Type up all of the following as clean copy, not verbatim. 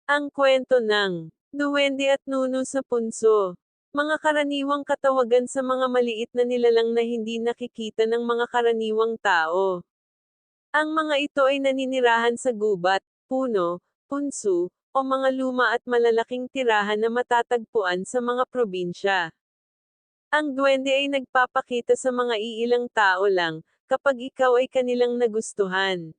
Ang kwento ng Duwende at Nuno sa Punso. Mga karaniwang katawagan sa mga maliit na nilalang na hindi nakikita ng mga karaniwang tao. Ang mga ito ay naninirahan sa gubat, puno, punso, o mga luma at malalaking tirahan na matatagpuan sa mga probinsya. Ang duwende ay nagpapakita sa mga iilang tao lang, kapag ikaw ay kanilang nagustuhan.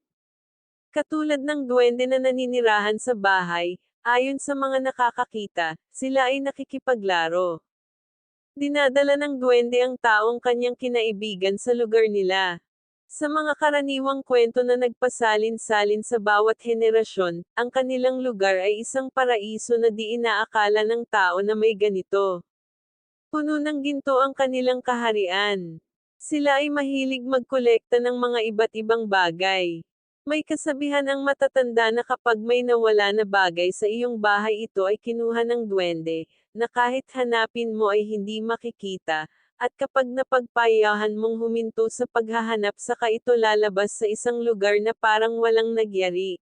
Katulad ng duwende na naninirahan sa bahay, ayon sa mga nakakakita, sila ay nakikipaglaro. Dinadala ng duwende ang taong kanyang kinaibigan sa lugar nila. Sa mga karaniwang kwento na nagpasalin-salin sa bawat henerasyon, ang kanilang lugar ay isang paraiso na di inaakala ng tao na may ganito. Puno ng ginto ang kanilang kaharian. Sila ay mahilig magkolekta ng mga iba't ibang bagay. May kasabihan ang matatanda na kapag may nawala na bagay sa iyong bahay, ito ay kinuha ng duwende, na kahit hanapin mo ay hindi makikita, at kapag napagpayahan mong huminto sa paghahanap, saka ito lalabas sa isang lugar na parang walang nagyari.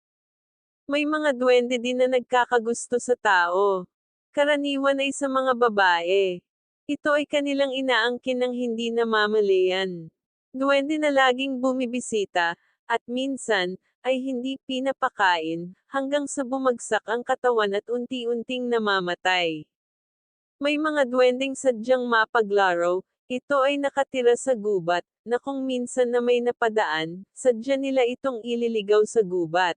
May mga duwende din na nagkakagusto sa tao. Karaniwan ay sa mga babae. Ito ay kanilang inaangkin ng hindi namamalayan. Duwende na laging bumibisita, at minsan, ay hindi pinapakain, hanggang sa bumagsak ang katawan at unti-unting namamatay. May mga duwendeng sadyang mapaglaro, ito ay nakatira sa gubat, na kung minsan na may napadaan, sadya nila itong ililigaw sa gubat.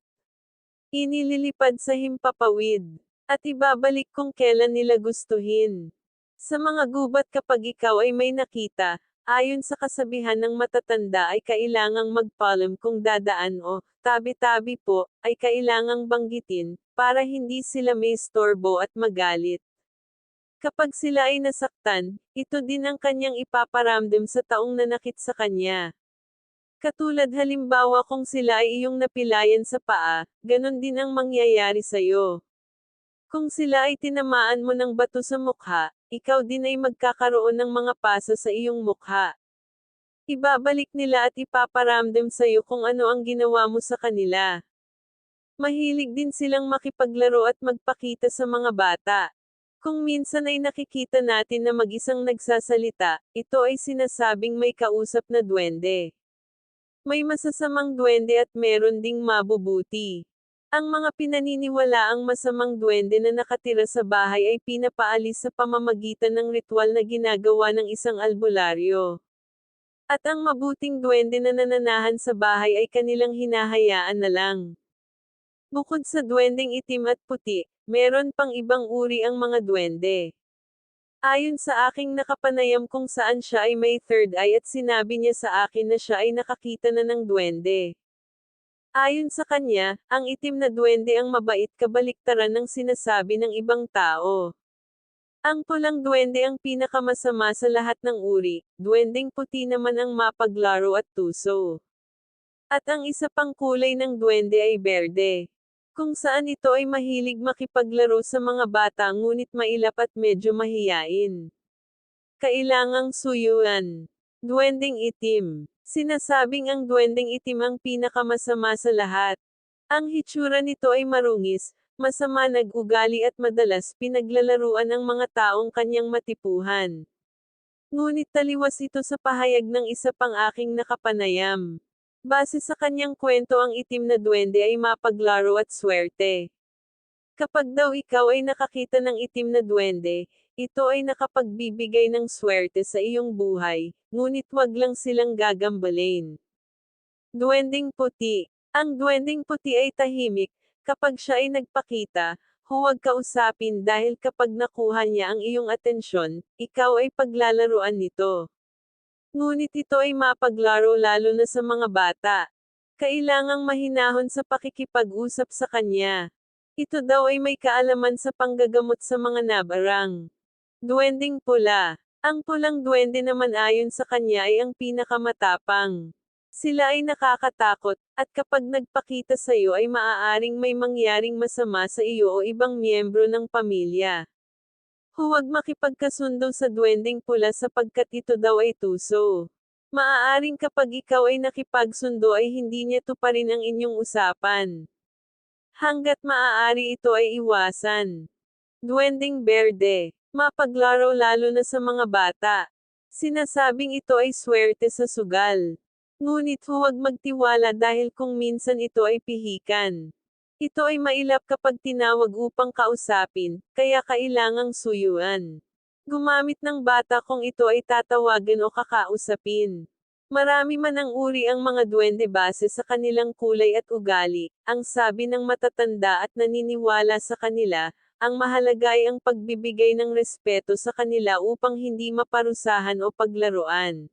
Inililipad sa himpapawid, at ibabalik kung kailan nila gustuhin. Sa mga gubat, kapag ikaw ay may nakita, ayon sa kasabihan ng matatanda, ay kailangang magpaalam kung dadaan o, tabi-tabi po, ay kailangang banggitin, para hindi sila may istorbo at magalit. Kapag sila ay nasaktan, ito din ang kanyang ipaparamdam sa taong nanakit sa kanya. Katulad halimbawa kung sila ay iyong napilayan sa paa, ganon din ang mangyayari sa'yo. Kung sila ay tinamaan mo ng bato sa mukha, ikaw din ay magkakaroon ng mga pasa sa iyong mukha. Ibabalik nila at ipaparamdam sa'yo kung ano ang ginawa mo sa kanila. Mahilig din silang makipaglaro at magpakita sa mga bata. Kung minsan ay nakikita natin na mag-isang nagsasalita, ito ay sinasabing may kausap na duwende. May masasamang duwende at meron ding mabubuti. Ang mga pinaniniwalaang masamang duwende na nakatira sa bahay ay pinapaalis sa pamamagitan ng ritual na ginagawa ng isang albularyo. At ang mabuting duwende na nananahan sa bahay ay kanilang hinahayaan na lang. Bukod sa duwendeng itim at puti, meron pang ibang uri ang mga duwende. Ayon sa aking nakapanayam kung saan siya ay may third eye at sinabi niya sa akin na siya ay nakakita na ng duwende. Ayon sa kanya, ang itim na duwende ang mabait, kabaliktaran ng sinasabi ng ibang tao. Ang pulang duwende ang pinakamasama sa lahat ng uri, duwendeng puti naman ang mapaglaro at tuso. At ang isa pang kulay ng duwende ay berde. Kung saan ito ay mahilig makipaglaro sa mga bata ngunit mailap at medyo mahiyain. Kailangang suyuan. Duwendeng itim. Sinasabing ang duwendeng itim ang pinakamasama sa lahat. Ang hitsura nito ay marungis, masama nag-ugali at madalas pinaglalaruan ng mga taong kanyang matipuhan. Ngunit taliwas ito sa pahayag ng isa pang aking nakapanayam. Base sa kanyang kwento, ang itim na duwende ay mapaglaro at swerte. Kapag daw ikaw ay nakakita ng itim na duwende, ito ay nakapagbibigay ng swerte sa iyong buhay, ngunit wag lang silang gagambalin. Duwendeng puti. Ang duwendeng puti ay tahimik. Kapag siya ay nagpakita, huwag kausapin dahil kapag nakuha niya ang iyong atensyon, ikaw ay paglalaruan nito. Ngunit ito ay mapaglaro lalo na sa mga bata. Kailangang mahinahon sa pakikipag-usap sa kanya. Ito daw ay may kaalaman sa panggagamot sa mga nabarang. Duwendeng pula. Ang pulang duwende naman ayon sa kanya ay ang pinakamatapang. Sila ay nakakatakot, at kapag nagpakita sa iyo ay maaaring may mangyaring masama sa iyo o ibang miyembro ng pamilya. Huwag makipagkasundo sa duwendeng pula sapagkat ito daw ay tuso. Maaaring kapag ikaw ay nakipagsundo ay hindi niya tuparin ang inyong usapan. Hanggat maaari ito ay iwasan. Duwending Berde. Mapaglaro lalo na sa mga bata. Sinasabing ito ay swerte sa sugal. Ngunit huwag magtiwala dahil kung minsan ito ay pihikan. Ito ay mailap kapag tinawag upang kausapin, kaya kailangang suyuan. Gumamit ng bata kung ito ay tatawagan o kakausapin. Marami man ang uri ang mga duwende base sa kanilang kulay at ugali, ang sabi ng matatanda at naniniwala sa kanila, ang mahalaga ay ang pagbibigay ng respeto sa kanila upang hindi maparusahan o paglaruan.